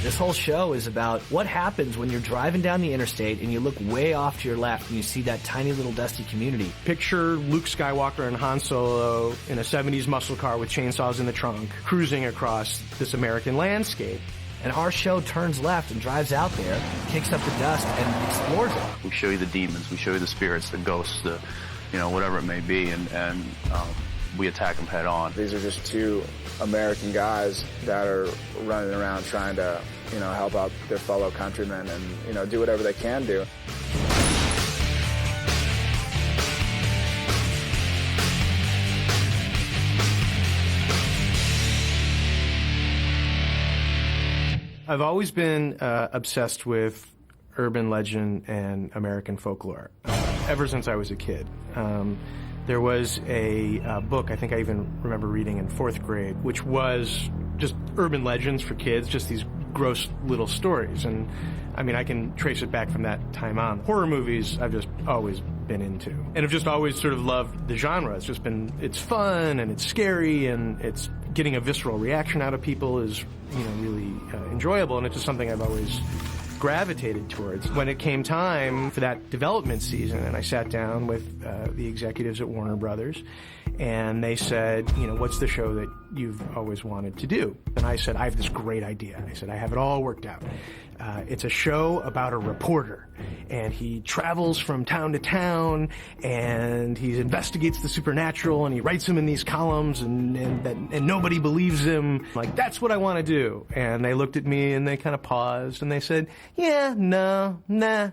This whole show is about what happens when you're driving down the interstate and you look way off to your left and you see that tiny little dusty community. Picture Luke Skywalker and Han Solo in a 70s muscle car with chainsaws in the trunk, cruising across this American landscape. And our show turns left and drives out there, kicks up the dust, and explores it. We show you the demons, we show you the spirits, the ghosts, the, whatever it may be, and we attack them head on. These are just two American guys that are running around trying to, help out their fellow countrymen and, do whatever they can do. I've always been obsessed with urban legend and American folklore ever since I was a kid. There was a book, I think I even remember reading in 4th grade, which was just urban legends for kids, just these gross little stories. And I mean, I can trace it back from that time on. Horror movies I've just always been into. And I've just always sort of loved the genre. It's fun and it's scary and it's getting a visceral reaction out of people is, really enjoyable. And it's just something I've always gravitated towards. When it came time for that development season, and I sat down with the executives at Warner Brothers, and they said, what's the show that you've always wanted to do? And I said, I have this great idea. I said, I have it all worked out. It's a show about a reporter, and he travels from town to town, and he investigates the supernatural, and he writes them in these columns, and nobody believes him. Like, that's what I want to do. And they looked at me, and they kind of paused, and they said, yeah, no, nah.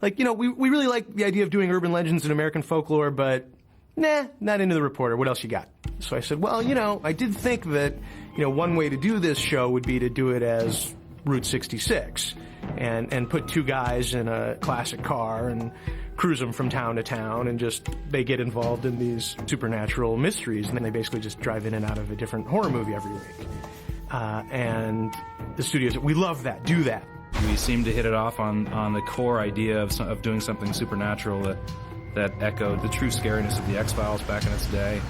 Like, we really like the idea of doing urban legends and American folklore, but nah, not into the reporter. What else you got? So I said, well, I did think that, one way to do this show would be to do it as Route 66 and put two guys in a classic car and cruise them from town to town, and just they get involved in these supernatural mysteries, and then they basically just drive in and out of a different horror movie every week. And the studio said, we love that, do that. We seemed to hit it off on the core idea of doing something supernatural that echoed the true scariness of the X-Files back in its day,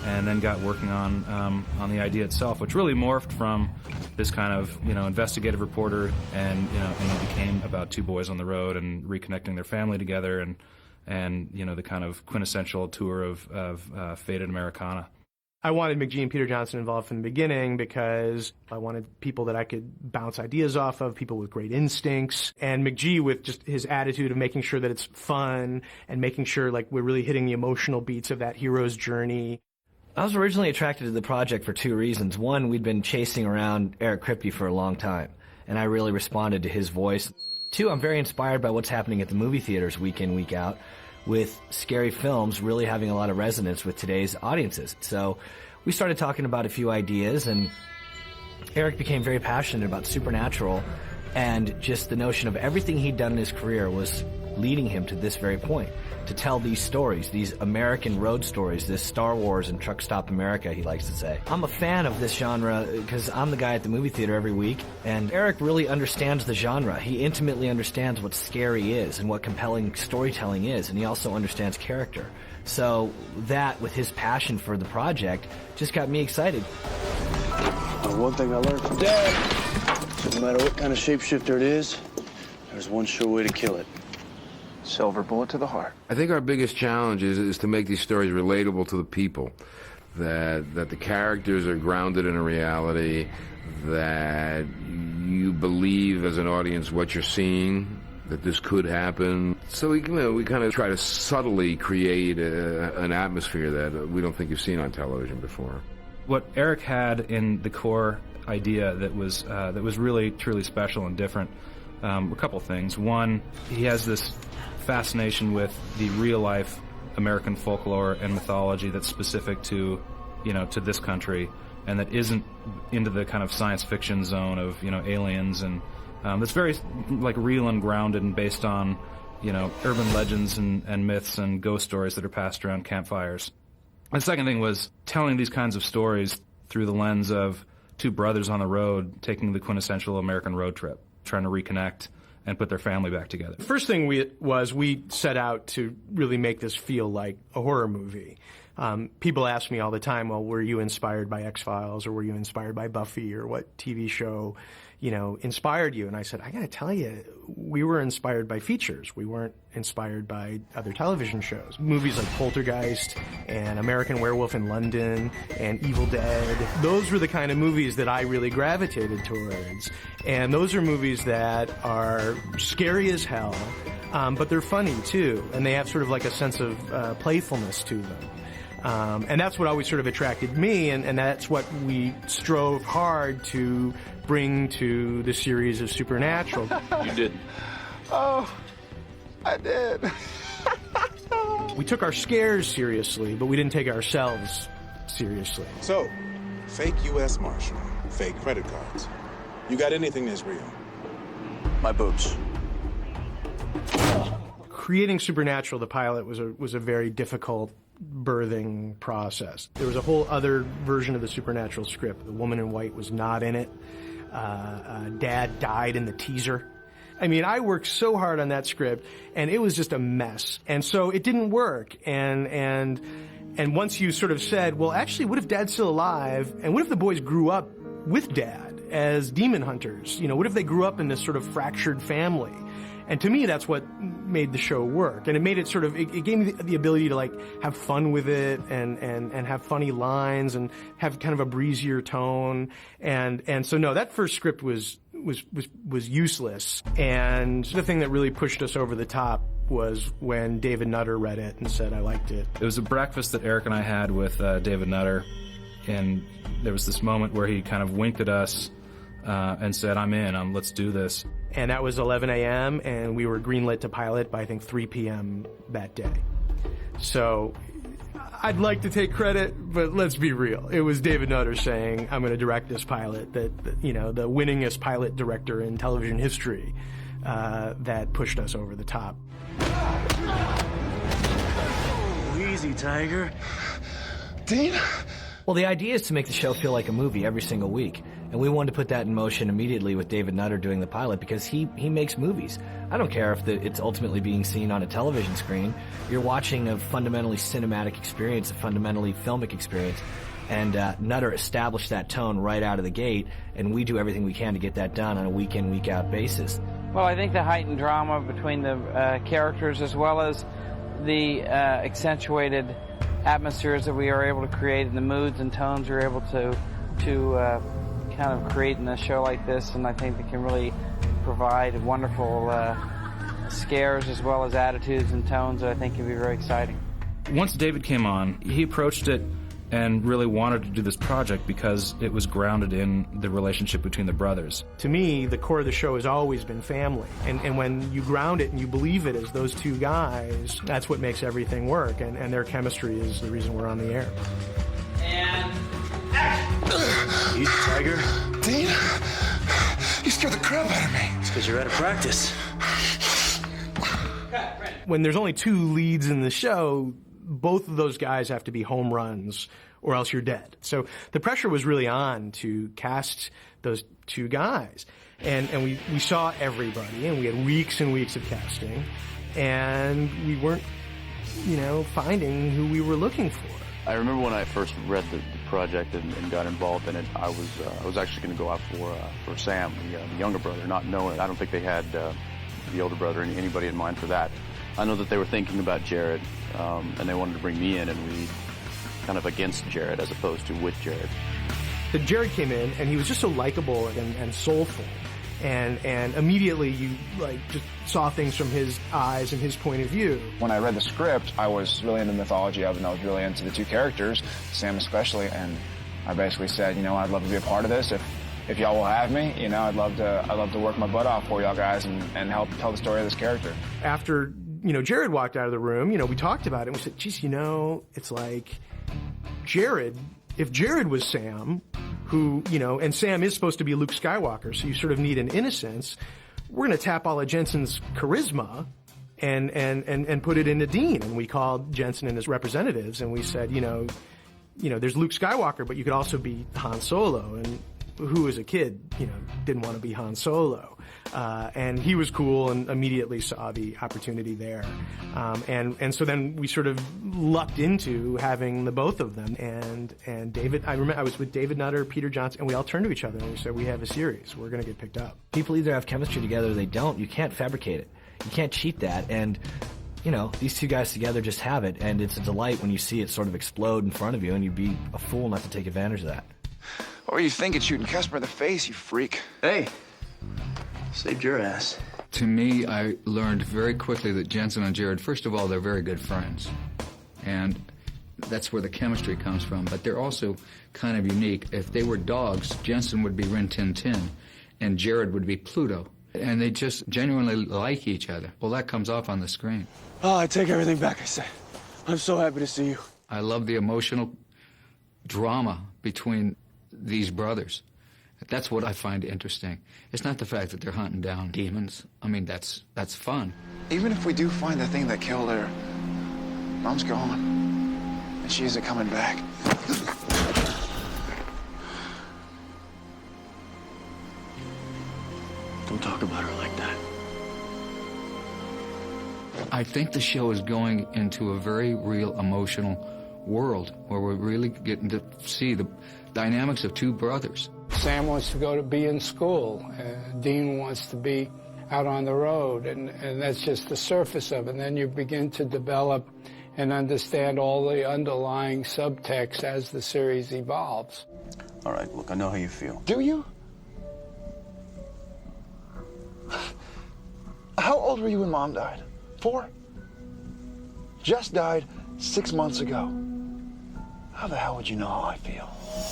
and then got working on the idea itself, which really morphed from this kind of investigative reporter, and it became about two boys on the road and reconnecting their family together, and the kind of quintessential tour of faded Americana. I wanted McGee and Peter Johnson involved from the beginning because I wanted people that I could bounce ideas off of, people with great instincts, and McGee with just his attitude of making sure that it's fun and making sure like we're really hitting the emotional beats of that hero's journey. I was originally attracted to the project for two reasons. One, we'd been chasing around Eric Kripke for a long time, and I really responded to his voice. Two, I'm very inspired by what's happening at the movie theaters week in, week out, with scary films really having a lot of resonance with today's audiences. So we started talking about a few ideas, and Eric became very passionate about supernatural, and just the notion of everything he'd done in his career was leading him to this very point, to tell these stories, these American road stories, this Star Wars and Truck Stop America, he likes to say. I'm a fan of this genre because I'm the guy at the movie theater every week, and Eric really understands the genre. He intimately understands what scary is and what compelling storytelling is, and he also understands character. So that, with his passion for the project, just got me excited. One thing I learned from Dad, no matter what kind of shapeshifter it is, there's one sure way to kill it. Silver bullet to the heart. I think our biggest challenge is to make these stories relatable to the people, that the characters are grounded in a reality, that you believe as an audience what you're seeing, that this could happen. So we kind of try to subtly create an atmosphere that we don't think you've seen on television before. What Eric had in the core idea that was really truly special and different, a couple things. One, he has this fascination with the real-life American folklore and mythology that's specific to this country, and that isn't into the kind of science fiction zone of aliens, and that's very like real and grounded and based on urban legends and myths and ghost stories that are passed around campfires. And the second thing was telling these kinds of stories through the lens of two brothers on the road taking the quintessential American road trip, trying to reconnect and put their family back together. The first thing we set out to really make this feel like a horror movie. People ask me all the time, well, were you inspired by X-Files, or were you inspired by Buffy, or what TV show, inspired you? And I said, I gotta tell you, we were inspired by features. We weren't inspired by other television shows. Movies like Poltergeist and American Werewolf in London and Evil Dead. Those were the kind of movies that I really gravitated towards. And those are movies that are scary as hell, but they're funny too. And they have sort of like a sense of playfulness to them. And that's what always sort of attracted me, and that's what we strove hard to bring to the series of Supernatural. You did. Oh, I did. We took our scares seriously, but we didn't take ourselves seriously. So, fake U.S. Marshal, fake credit cards. You got anything that's real? My boobs. Creating Supernatural, the pilot, was a very difficult birthing process. There was a whole other version of the Supernatural script. The woman in white was not in it. Dad died in the teaser. I mean, I worked so hard on that script, and it was just a mess. And so it didn't work. And once you sort of said, well, actually, what if Dad's still alive? And what if the boys grew up with Dad as demon hunters? What if they grew up in this sort of fractured family? And to me, that's what made the show work. And it made it sort of, it gave me the ability to, like, have fun with it and have funny lines and have kind of a breezier tone. And so, no, that first script was useless. And the thing that really pushed us over the top was when David Nutter read it and said, I liked it. It was a breakfast that Eric and I had with David Nutter, and there was this moment where he kind of winked at us and said, I'm in, let's do this. And that was 11 a.m., and we were greenlit to pilot by, I think, 3 p.m. that day. So I'd like to take credit, but let's be real. It was David Nutter saying, I'm going to direct this pilot, the winningest pilot director in television history, that pushed us over the top. Easy, Tiger. Dean? Well, the idea is to make the show feel like a movie every single week. And we wanted to put that in motion immediately with David Nutter doing the pilot because he makes movies. I don't care if it's ultimately being seen on a television screen. You're watching a fundamentally cinematic experience, a fundamentally filmic experience. And Nutter established that tone right out of the gate, and we do everything we can to get that done on a week-in, week-out basis. Well, I think the heightened drama between the characters as well as the accentuated atmospheres that we are able to create and the moods and tones we're able to kind of create in a show like this, and I think they can really provide wonderful scares as well as attitudes and tones that I think can be very exciting. Once David came on, he approached it and really wanted to do this project because it was grounded in the relationship between the brothers. To me, the core of the show has always been family. And when you ground it and you believe it as those two guys, that's what makes everything work. And their chemistry is the reason we're on the air. And action! Easy, Tiger. Dean? You scared the crap out of me. It's because you're out of practice. When there's only two leads in the show, both of those guys have to be home runs or else you're dead. So the pressure was really on to cast those two guys. And we saw everybody, and we had weeks and weeks of casting, and we weren't, finding who we were looking for. I remember when I first read the project and got involved in it, I was actually going to go out for Sam, the younger brother, not knowing. I don't think they had the older brother and anybody in mind for that. I know that they were thinking about Jared, and they wanted to bring me in and read kind of against Jared as opposed to with Jared. But Jared came in, and he was just so likable and soulful. And immediately you just saw things from his eyes and his point of view. When I read the script, I was really into the mythology of it, and I was really into the two characters, Sam especially, and I basically said, I'd love to be a part of this. If y'all will have me, I'd love to work my butt off for y'all guys and help tell the story of this character. After, Jared walked out of the room, we talked about it, and we said, geez, it's like Jared, if Jared was Sam, who, and Sam is supposed to be Luke Skywalker, so you sort of need an innocence, we're going to tap all of Jensen's charisma and put it into Dean. And we called Jensen and his representatives, and we said, there's Luke Skywalker, but you could also be Han Solo. And who as a kid, didn't want to be Han Solo. And he was cool and immediately saw the opportunity there. And so then we sort of lucked into having the both of them. And David, I remember I was with David Nutter, Peter Johnson, and we all turned to each other and we said, we have a series. We're going to get picked up. People either have chemistry together or they don't. You can't fabricate it. You can't cheat that. And, these two guys together just have it. And it's a delight when you see it sort of explode in front of you, and you'd be a fool not to take advantage of that. What were you thinking, shooting Casper in the face, you freak? Hey, saved your ass. To me, I learned very quickly that Jensen and Jared, first of all, they're very good friends. And that's where the chemistry comes from. But they're also kind of unique. If they were dogs, Jensen would be Rin Tin Tin, and Jared would be Pluto. And they just genuinely like each other. Well, that comes off on the screen. Oh, I take everything back I said. I'm so happy to see you. I love the emotional drama between these brothers. That's what I find interesting. It's not the fact that they're hunting down demons. I mean, that's fun. Even if we do find the thing that killed her, Mom's gone. And she isn't coming back. Don't talk about her like that. I think the show is going into a very real emotional world where we're really getting to see the dynamics of two brothers. Sam wants to be in school. Dean wants to be out on the road, and that's just the surface of it. And then you begin to develop and understand all the underlying subtext as the series evolves. All right, look, I know how you feel. Do you? How old were you when Mom died? 4? Just died 6 months ago. How the hell would you know how I feel?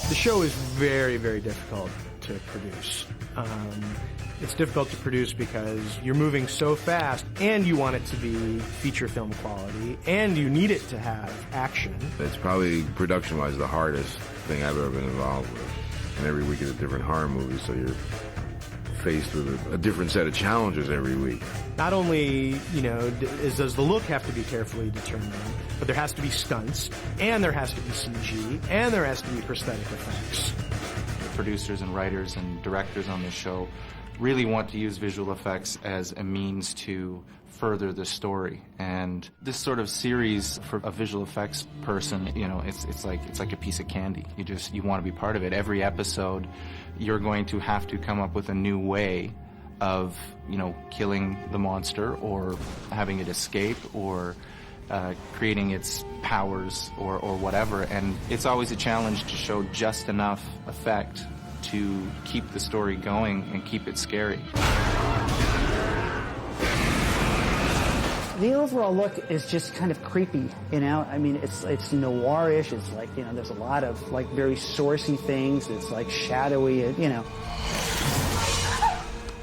The show is very, very difficult to produce. It's difficult to produce because you're moving so fast, and you want it to be feature film quality, and you need it to have action. It's probably, production-wise, the hardest thing I've ever been involved with. And every week is a different horror movie, so you're faced with a different set of challenges every week. Not only, does the look have to be carefully determined, but there has to be stunts, and there has to be CG, and there has to be prosthetic effects. Producers and writers and directors on this show really want to use visual effects as a means to further the story. And this sort of series for a visual effects person, it's like a piece of candy. You want to be part of it. Every episode, you're going to have to come up with a new way of, killing the monster or having it escape or creating its powers or whatever. And it's always a challenge to show just enough effect to keep the story going and keep it scary. The overall look is just kind of creepy, I mean, it's noirish. It's like, there's a lot of like very sourcey things. It's like shadowy,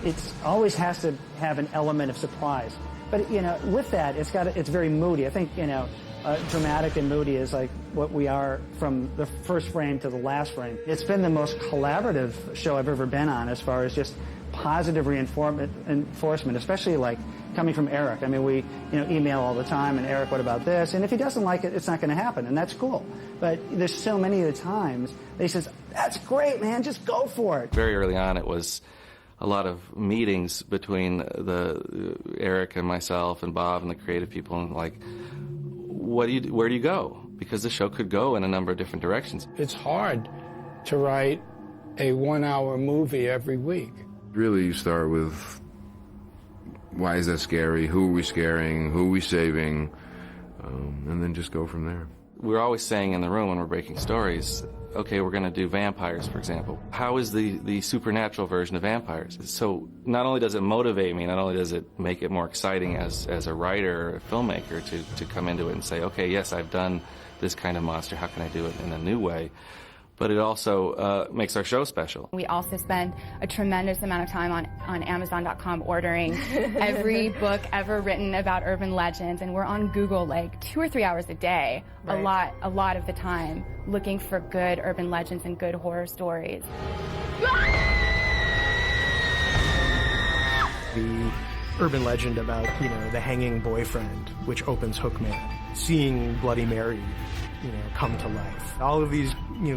It always has to have an element of surprise. But, with that, it's very moody. I think, dramatic and moody is like what we are from the first frame to the last frame. It's been the most collaborative show I've ever been on as far as just positive reinforcement, especially like coming from Eric. I mean, we email all the time, and Eric, what about this? And if he doesn't like it, it's not going to happen, and that's cool. But there's so many of the times that he says, that's great, man, just go for it. Very early on, it was a lot of meetings between Eric and myself and Bob and the creative people, and like, where do you go? Because the show could go in a number of different directions. It's hard to write a 1-hour movie every week. Really, you start with, why is that scary? Who are we scaring? Who are we saving? And then just go from there. We're always saying in the room when we're breaking stories, okay, we're going to do vampires, for example. How is the supernatural version of vampires? So not only does it motivate me, not only does it make it more exciting as a writer or a filmmaker to come into it and say, okay, yes, I've done this kind of monster, how can I do it in a new way? But it also makes our show special. We also spend a tremendous amount of time on Amazon.com ordering every book ever written about urban legends, and we're on Google like 2 or 3 hours a day, right. a lot of the time, looking for good urban legends and good horror stories. The urban legend about, the hanging boyfriend, which opens Hookman. seeing Bloody Mary, come to life. All of these,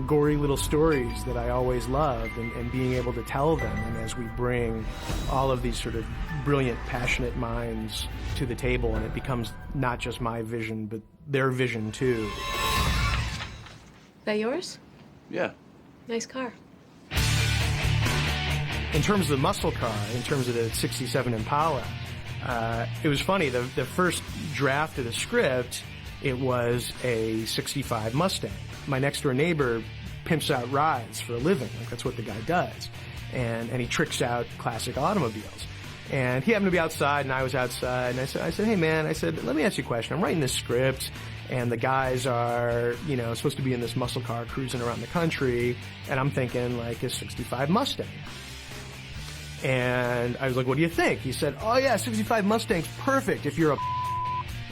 gory little stories that I always loved, and being able to tell them. And as we bring all of these sort of brilliant, passionate minds to the table, and it becomes not just my vision, but their vision too. That yours? Yeah. Nice car. In terms of the muscle car, in terms of the 67 Impala, it was funny. The first draft of the script, it was a 65 Mustang. My next door neighbor pimps out rides for a living. Like, that's what the guy does. And he tricks out classic automobiles. And he happened to be outside, and I was outside, and I said, hey man, let me ask you a question. I'm writing this script, and the guys are, supposed to be in this muscle car cruising around the country, and I'm thinking like a 65 Mustang. And I was like, what do you think? He said, oh yeah, 65 Mustang's perfect if you're a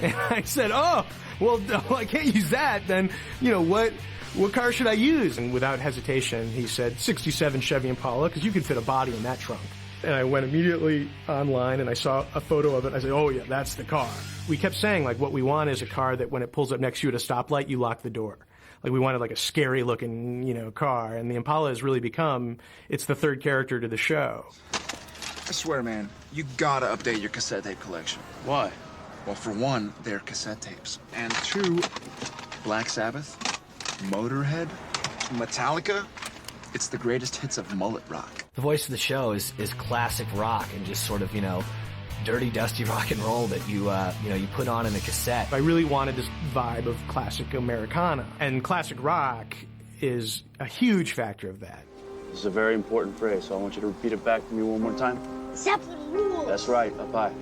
And I said, oh, well, I can't use that. Then, what car should I use? And without hesitation, he said 67 Chevy Impala, because you could fit a body in that trunk. And I went immediately online and I saw a photo of it. I said, oh yeah, that's the car. We kept saying, like, what we want is a car that when it pulls up next to you at a stoplight, you lock the door. Like, we wanted like a scary looking, car. And the Impala has really become, it's the third character to the show. I swear, man, you gotta update your cassette tape collection. Why? Well, for one, they're cassette tapes. And two, Black Sabbath, Motorhead, Metallica. It's the greatest hits of mullet rock. The voice of the show is classic rock and just sort of, dirty, dusty rock and roll that you put on in a cassette. I really wanted this vibe of classic Americana, and classic rock is a huge factor of that. This is a very important phrase, so I want you to repeat it back to me one more time. Zeppelin rules. That's right, up high.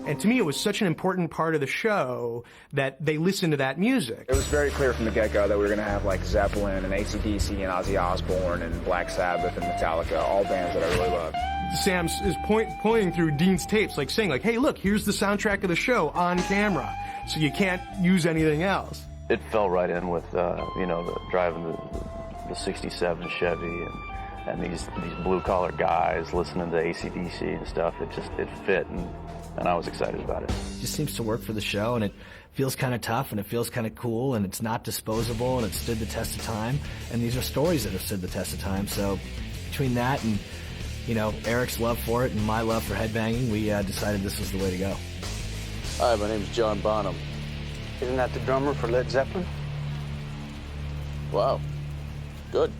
And to me, it was such an important part of the show that they listened to that music. It was very clear from the get-go that we were going to have like Zeppelin and AC/DC and Ozzy Osbourne and Black Sabbath and Metallica, all bands that I really love. Sam is pointing through Dean's tapes, like saying, like, hey, look, here's the soundtrack of the show on camera, so you can't use anything else. It fell right in with, driving the 67 Chevy and these blue-collar guys listening to AC/DC and stuff. It fit, and I was excited about it. It just seems to work for the show, and it feels kind of tough, and it feels kind of cool, and it's not disposable, and it stood the test of time. And these are stories that have stood the test of time. So between that and, Eric's love for it and my love for headbanging, we decided this was the way to go. Hi, my name's John Bonham. Isn't that the drummer for Led Zeppelin? Wow. Good.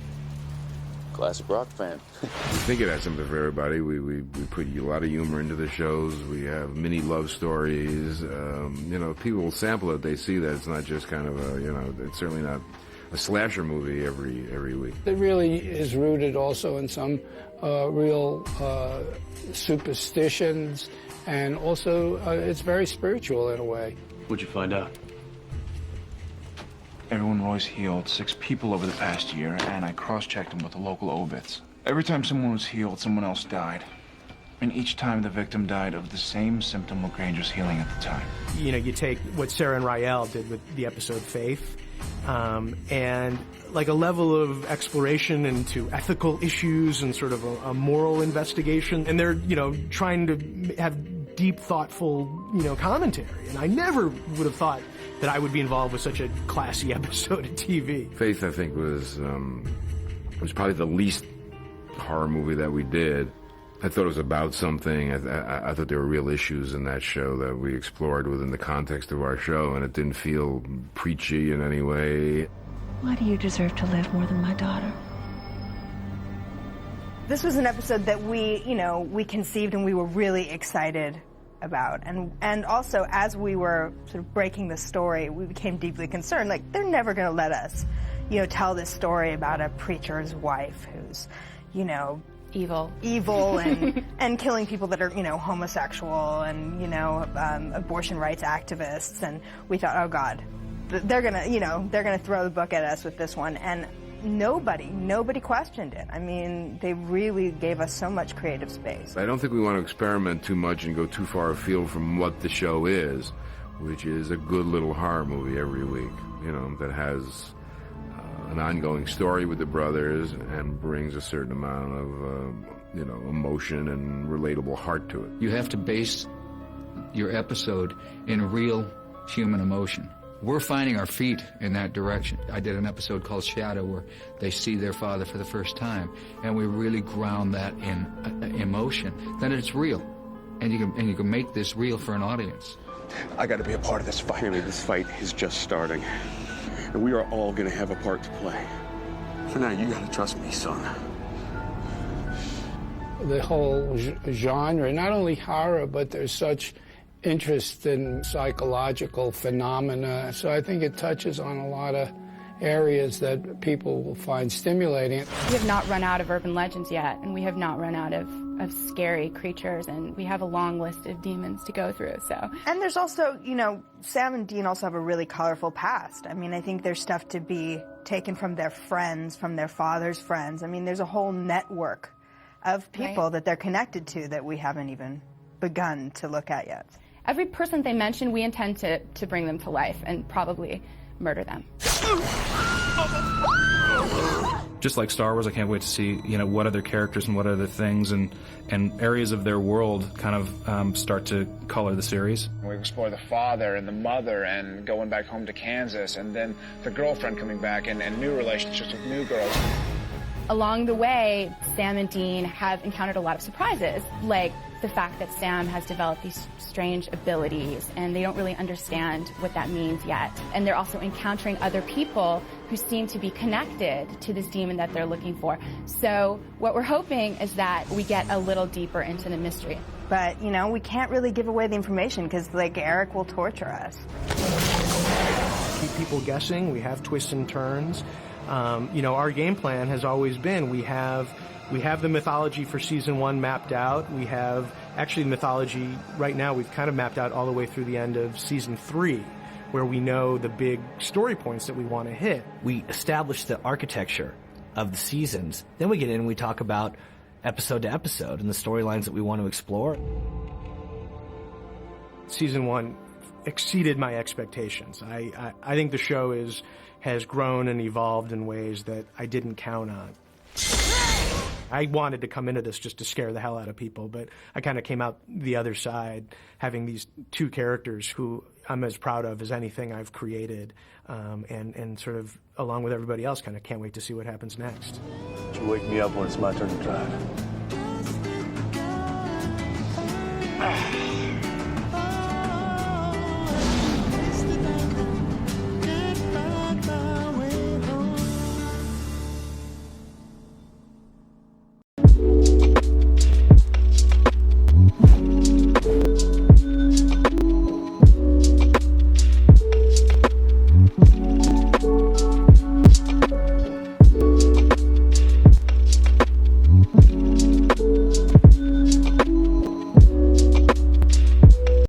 Classic rock fan. We think it has something for everybody. We put a lot of humor into the shows. We have mini love stories. People will sample it. They see that it's not just kind of it's certainly not a slasher movie every week. It really is rooted also in some real superstitions, and also it's very spiritual in a way. What'd you find out? Everyone Roy's healed 6 people over the past year, and I cross-checked them with the local obits. Every time someone was healed, someone else died. And each time the victim died of the same symptom LaGrange was healing at the time. You take what Sarah and Rael did with the episode Faith, and like a level of exploration into ethical issues and sort of a moral investigation. And they're, trying to have deep, thoughtful, commentary. And I never would have thought that I would be involved with such a classy episode of TV. Faith, I think, was probably the least horror movie that we did. I thought it was about something. I thought there were real issues in that show that we explored within the context of our show, and it didn't feel preachy in any way. Why do you deserve to live more than my daughter? This was an episode that we conceived and we were really excited about. And also, as we were sort of breaking the story, we became deeply concerned. Like, they're never going to let us, tell this story about a preacher's wife who's, evil and killing people that are, homosexual and, abortion rights activists. And we thought, oh God, they're gonna throw the book at us with this one. And nobody questioned it. I mean, they really gave us so much creative space. I don't think we want to experiment too much and go too far afield from what the show is, which is a good little horror movie every week, that has an ongoing story with the brothers and brings a certain amount of, emotion and relatable heart to it. You have to base your episode in a real human emotion. We're finding our feet in that direction. I did an episode called Shadow where they see their father for the first time, and we really ground that in emotion. Then it's real, and you can make this real for an audience. I got to be a part of this fight. I mean, this fight is just starting, and we are all going to have a part to play. For now, you got to trust me, son. The whole genre, not only horror, but there's such interest in psychological phenomena. So I think it touches on a lot of areas that people will find stimulating. We have not run out of urban legends yet, and we have not run out of scary creatures, and we have a long list of demons to go through, so. And there's also, you know, Sam and Dean also have a really colorful past. I mean, I think there's stuff to be taken from their friends, from their father's friends. I mean, there's a whole network of people that they're connected to that we haven't even begun to look at yet. Every person they mention, we intend to bring them to life and probably murder them. Just like Star Wars, I can't wait to see, you know, what other characters and what other things and areas of their world kind of start to color the series. We explore the father and the mother and going back home to Kansas, and then the girlfriend coming back and new relationships with new girls. Along the way, Sam and Dean have encountered a lot of surprises, like the fact that Sam has developed these strange abilities and they don't really understand what that means yet. And they're also encountering other people who seem to be connected to this demon that they're looking for. So what we're hoping is that we get a little deeper into the mystery. But, you know, we can't really give away the information because, like, Eric will torture us. Keep people guessing. We have twists and turns. You know, our game plan has always been we have the mythology for season 1 mapped out. We have actually mythology right now we've kind of mapped out all the way through the end of season 3, where we know the big story points that we want to hit. We establish the architecture of the seasons. Then we get in and we talk about episode to episode and the storylines that we want to explore. Season 1 exceeded my expectations. I think the show has grown and evolved in ways that I didn't count on. I wanted to come into this just to scare the hell out of people, but I kind of came out the other side having these two characters who I'm as proud of as anything I've created, and sort of, along with everybody else, kind of can't wait to see what happens next. You wake me up when it's my turn to drive.